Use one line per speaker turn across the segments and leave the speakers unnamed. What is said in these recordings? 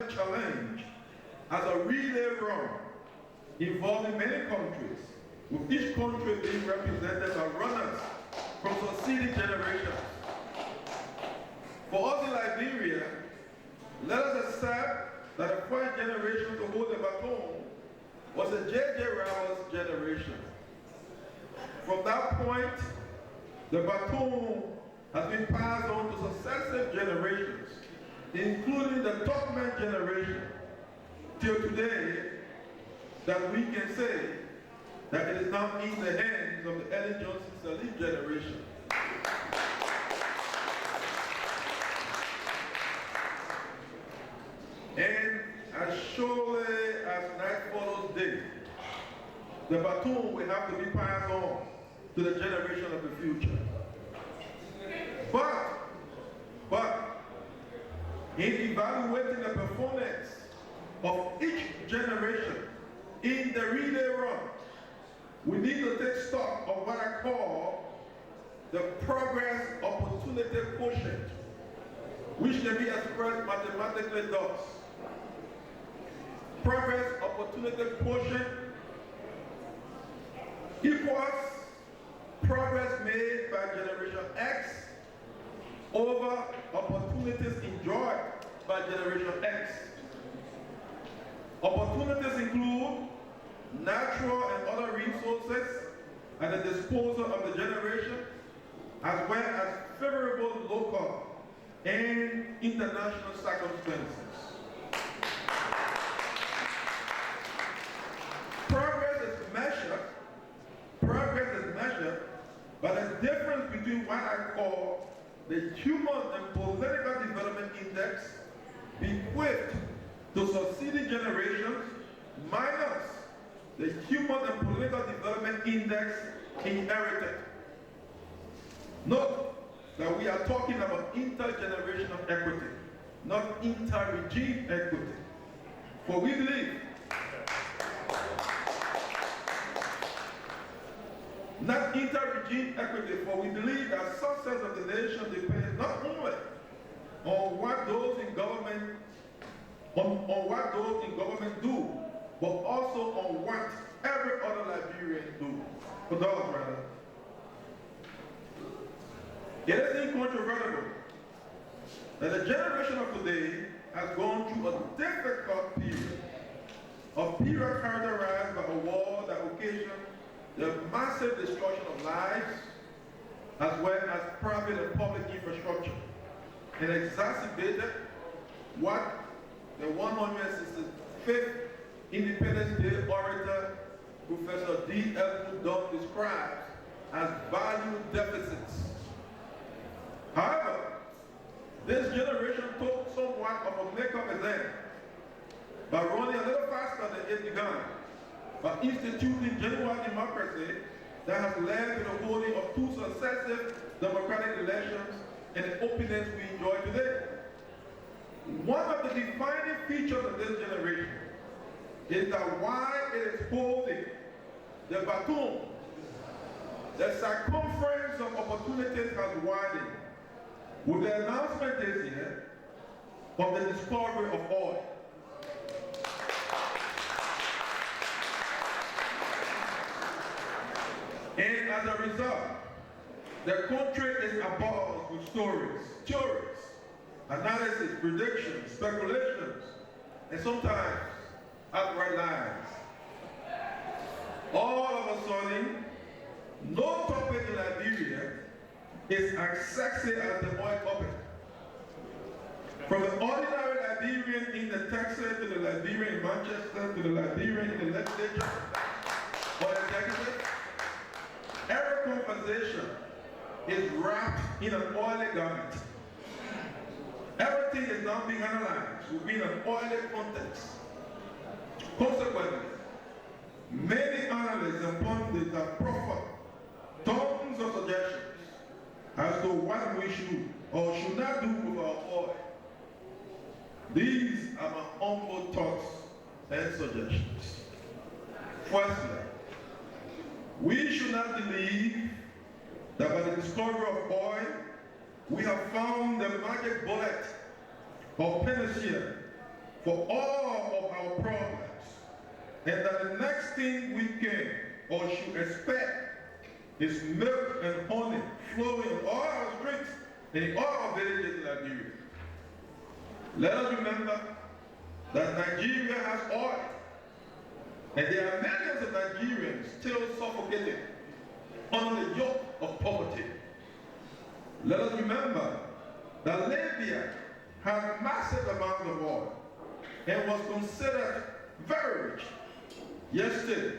challenge as a relay run involving many countries, with each country being represented by runners from succeeding generations. For us in Liberia, let us accept that the first generation to hold the baton was the J.J. Rowell's generation. From that point, the baton has been passed on to successive generations, including the Tubman generation, till today, that we can say that it is now in the hands of the Ellen Johnson Sirleaf generation. And as surely as night follows day, the baton will have to be passed on to the generation of the future. But in evaluating the performance of each generation in the relay run, we need to take stock of what I call the progress opportunity quotient, which can be expressed mathematically thus. Progress opportunity quotient equals progress made by generation X over opportunities enjoyed by generation X. Opportunities include natural and other resources at the disposal of the generation, as well as favorable local and international circumstances. Progress is measured by the difference between what I call the human and political development index bequeathed to succeeding generations minus the human and political development index inherited. Note that we are talking about intergenerational equity, not inter-regime equity. For we believe not inter-regime equity, for we believe that success of the nation depends not only on what those in government do, but also on what every other Liberian does rather. It is incontrovertible that the generation of today has gone through a difficult period characterized by a war that occasioned the massive destruction of lives, as well as private and public infrastructure, and exacerbated what the 165th Independence Day orator, Professor D.L. Dunn, describes as value deficits. However, this generation took somewhat of a make-up exam by running a little faster than it began, by instituting genuine democracy that has led to the holding of two successive democratic elections and the openness we enjoy today. One of the defining features of this generation is that while it is holding the baton, the circumference of opportunities has widened with the announcement this year of the discovery of oil. And as a result, the country is abuzz with stories, theories, analysis, predictions, speculations, and sometimes outright lies. All of a sudden, no topic in Liberia is as sexy as the oil topic. From the ordinary Liberian in the Texas, to the Liberian in Manchester, to the Liberian in the legislature or executive, every conversation is wrapped in an oily garment. Everything is now being analyzed within an oily context. Consequently, many analysts and pundits have proffered tons of suggestions as to what we should or should not do with our oil. These are my humble thoughts and suggestions. Firstly, we should not believe that by the discovery of oil, we have found the magic bullet or panacea for all of our problems, and that the next thing we can or should expect is milk and honey flowing in all our streets and in all our villages in Liberia. Let us remember that Nigeria has oil, and there are millions of Nigerians still suffocating under the yoke of poverty. Let us remember that Libya has massive amounts of oil and was considered very rich. Yesterday,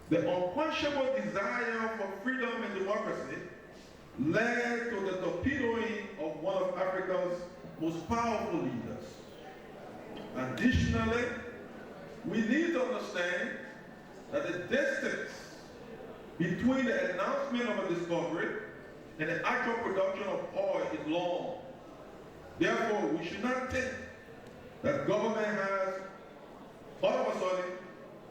the unquenchable desire for freedom and democracy led to the torpedoing of one of Africa's most powerful leaders. Additionally, we need to understand that the distance between the announcement of a discovery and the actual production of oil is long. Therefore, we should not think that government has, all of a sudden,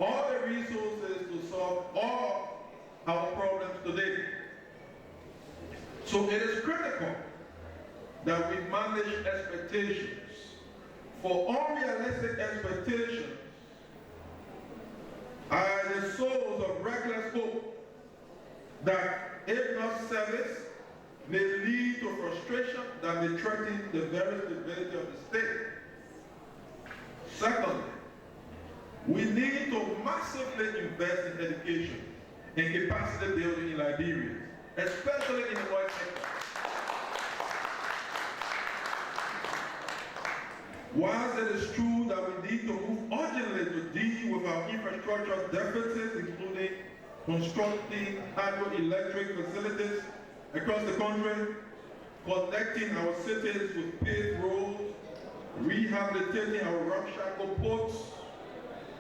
all the resources to solve all our problems today. So it is critical that we manage expectations. For unrealistic expectations are the source of reckless hope that, if not service, may lead to frustration that may threaten the very stability of the state. Secondly, we need to massively invest in education and capacity building in Liberia, especially in the oil sector. Whilst it is true that we need to move urgently to deal with our infrastructure deficits, including constructing hydroelectric facilities across the country, connecting our cities with paved roads, rehabilitating our ramshackle ports,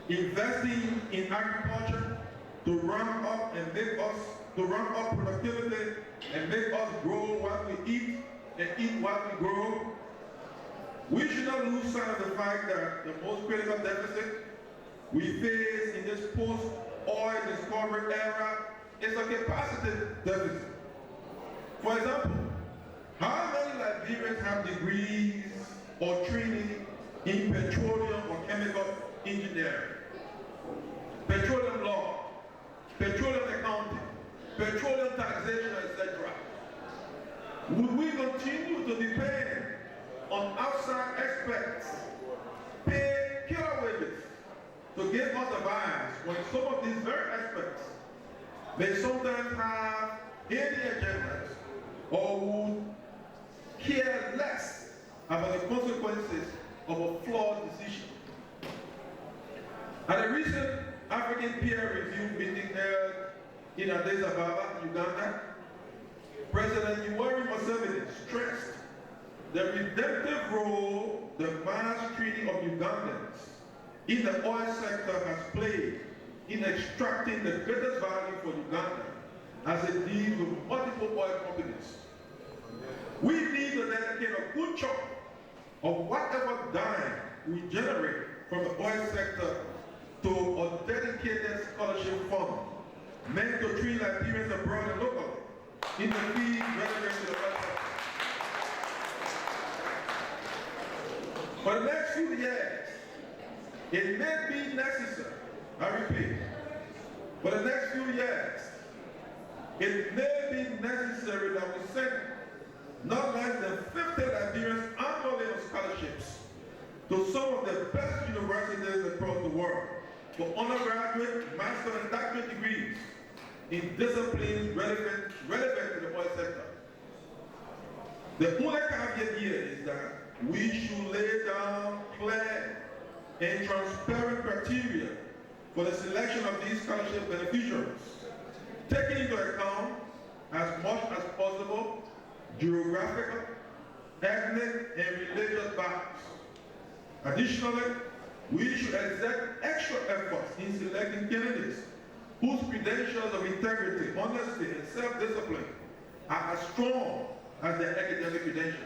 investing in agriculture to ramp up productivity and make us grow what we eat and eat what we grow. We should not lose sight of the fact that the most critical deficit we face in this post-oil discovery era is a capacity deficit. For example, how many Liberians have degrees or training in petroleum or chemical engineering, petroleum law, petroleum accounting, petroleum taxation, etc.? Would we continue to depend on outside experts, pay killer wages to give us advice when some of these very experts may sometimes have hidden agendas or would care less about the consequences of a flawed decision? At a recent African peer review meeting held in Addis Ababa, Uganda, President Yoweri Museveni stressed the redemptive role the mass treating of Ugandans in the oil sector has played in extracting the greatest value for Uganda as it deals with multiple oil companies. We need to dedicate a good chunk of whatever dime we generate from the oil sector to a dedicated scholarship fund meant to train Liberians abroad and locally in the field relevant to the oil sector. For the next few years, it may be necessary, I repeat, for the next few years, it may be necessary that we send not less than 50 Liberians annually on scholarships to some of the best universities across the world for undergraduate, master, and doctorate degrees in disciplines relevant to the oil sector. The only caveat here is that we should lay down clear and transparent criteria for the selection of these scholarship beneficiaries, taking into account as much as possible geographical, ethnic, and religious bias. Additionally, we should exert extra efforts in selecting candidates whose credentials of integrity, honesty, and self-discipline are as strong as their academic credentials.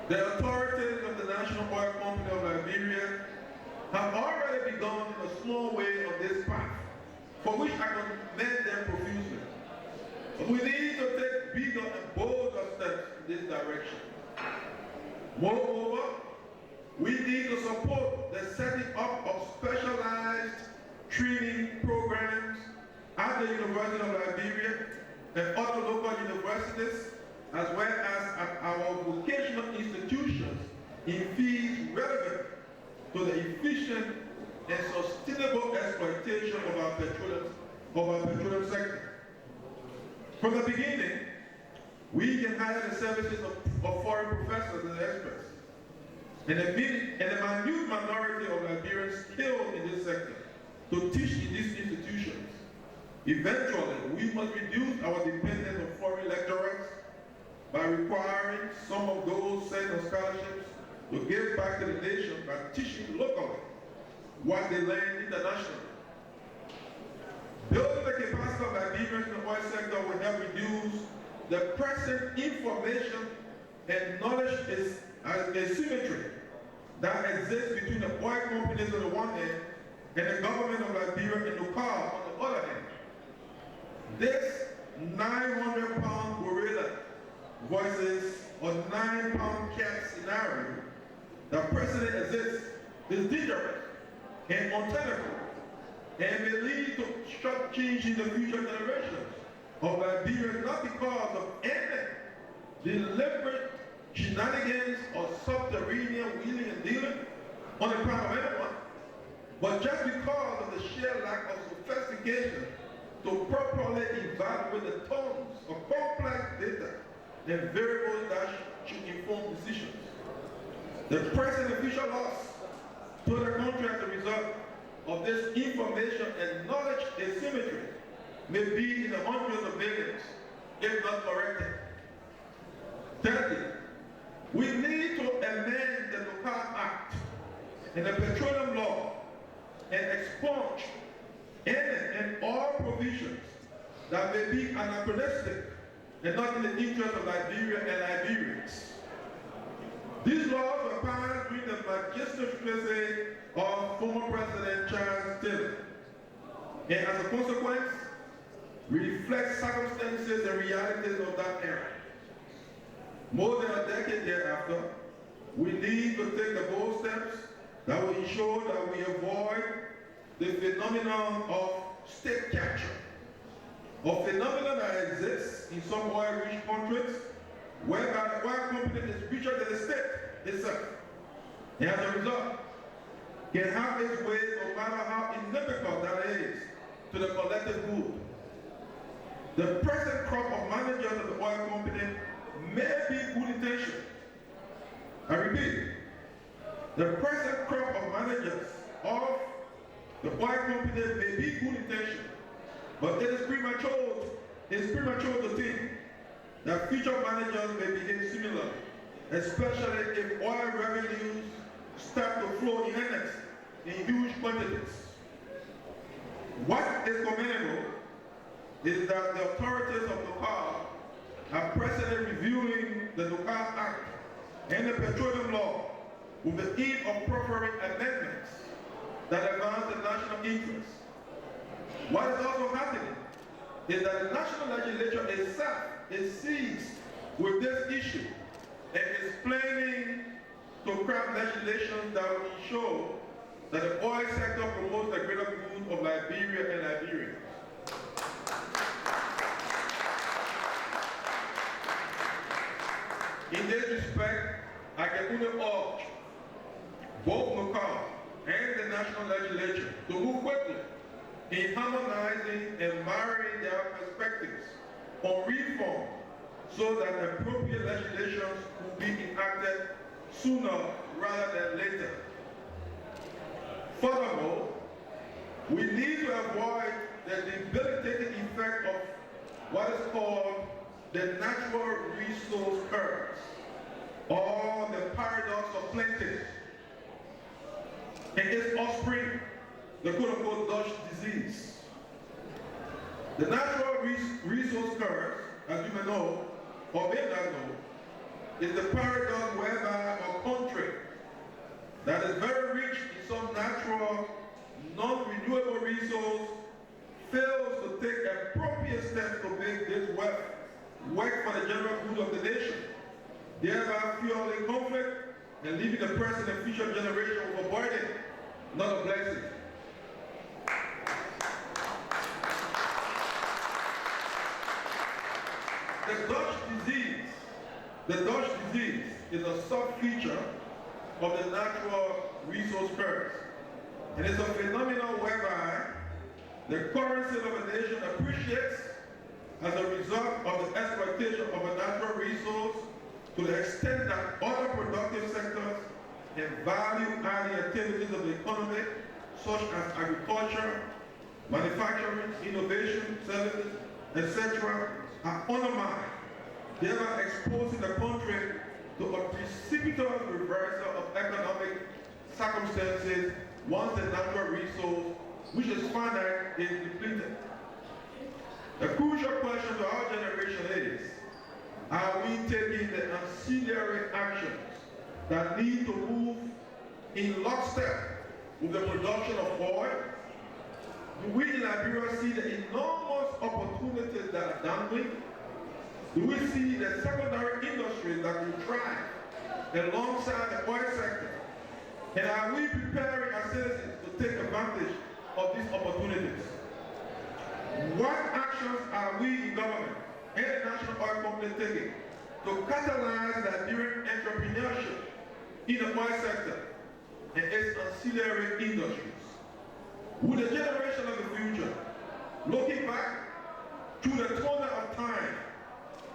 The authorities of the National Oil Company of Liberia have already begun in a small way on this path, for which I commend them profusely. We need to take bigger and bolder steps this direction. Moreover, we need to support the setting up of specialized training programs at the University of Liberia and other local universities, as well as at our vocational institutions in fields relevant to the efficient and sustainable exploitation of our petroleum sector. From the beginning, we can hire the services of foreign professors and experts, and a minute minority of Liberians skilled in this sector to teach in these institutions. Eventually, we must reduce our dependence on foreign lecturers by requiring some of those sent on scholarships to give back to the nation by teaching locally what they learn internationally. Building the capacity of Liberians in the oil sector will help reduce the present information and knowledge asymmetry that exists between the oil companies on the one hand and the government of Liberia and Nucar on the other hand. This 900-pound gorilla versus a 9-pound cat scenario that presently exists is dangerous and untenable, and may lead to sharp change in the future generations of Liberia, not because of any deliberate shenanigans or subterranean wheeling and dealing on the part of anyone, but just because of the sheer lack of sophistication to properly evaluate the tons of complex data and variables that should inform decisions. The present official loss to the country as a result of this information and knowledge asymmetry may be in the hundreds of millions, if not corrected. Thirdly, we need to amend the Nucar Act and the Petroleum Law and expunge any and all provisions that may be anachronistic and not in the interest of Liberia and Liberians. These laws were passed during the magistracy of former President Charles Taylor, and as a consequence, reflect circumstances and realities of that era. More than a decade thereafter, we need to take the bold steps that will ensure that we avoid the phenomenon of state capture, a phenomenon that exists in some oil-rich countries whereby the oil company is richer than the state itself, and as a result, can have its way no matter how inimical that is to the collective good. The present crop of managers of the oil company may be good intentioned. I repeat, the present crop of managers of the oil company may be good intentioned, but it is premature to think that future managers may behave similarly, especially if oil revenues start to flow in earnest in huge quantities. What is commendable is that the authorities of Nucar are presently reviewing the Nucar Act and the Petroleum Law with the aim of proffering amendments that advance the national interest. What is also happening is that the national legislature itself is seized with this issue and is planning to craft legislation that will ensure that the oil sector promotes the greater good of Liberia and Liberians. In this respect, I can only urge both Nucar and the national legislature to move quickly in harmonizing and marrying their perspectives on reform so that appropriate legislations will be enacted sooner rather than later. Furthermore, we need to avoid the debilitating effect of what is called the natural resource curve, or the paradox of plenty, and its offspring, the quote-unquote Dutch disease. The natural resource curve, as you may know, or may not know, is the paradox whereby a country that is very rich in some natural, non-renewable resource fails to take appropriate steps to make this wealth work for the general good of the nation, thereby fueling conflict and leaving the present and future generation with a burden, not a blessing. The Dutch disease is a sub-feature of the natural resource curse. It is a phenomenon whereby the currency of a nation appreciates as a result of the exploitation of a natural resource to the extent that other productive sectors and value-adding activities of the economy, such as agriculture, manufacturing, innovation, services, etc., are undermined, thereby exposing the country to a precipitous reversal of economic circumstances once the natural resource, which is finite, is depleted. The crucial question to our generation is, are we taking the ancillary actions that need to move in lockstep with the production of oil? Do we in Liberia see the enormous opportunities that are dangling? Do we see the secondary industries that will thrive alongside the oil sector? And are we preparing our citizens to take advantage of these opportunities? What actions are we in government and the National Oil Company taking to catalyze Liberian entrepreneurship in the oil sector and its ancillary industries? Will the generation of the future, looking back through the corner of time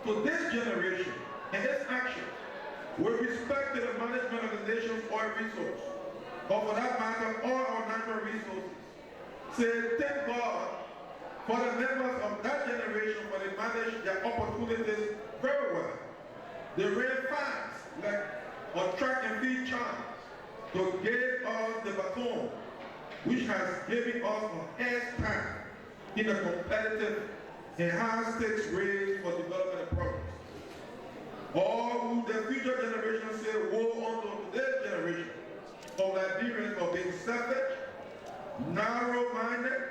to this generation and its actions, with respect to the management of the nation's oil resource, or for that matter, all our natural resources, say, thank God for the members of that generation when they manage their opportunities very well. They ran fast, like a track and field champ, to give us the baton, which has given us a head start in a competitive and high-stakes race for development and progress. Or will the future generation say, woe unto today's generation of Liberians for being selfish, narrow-minded,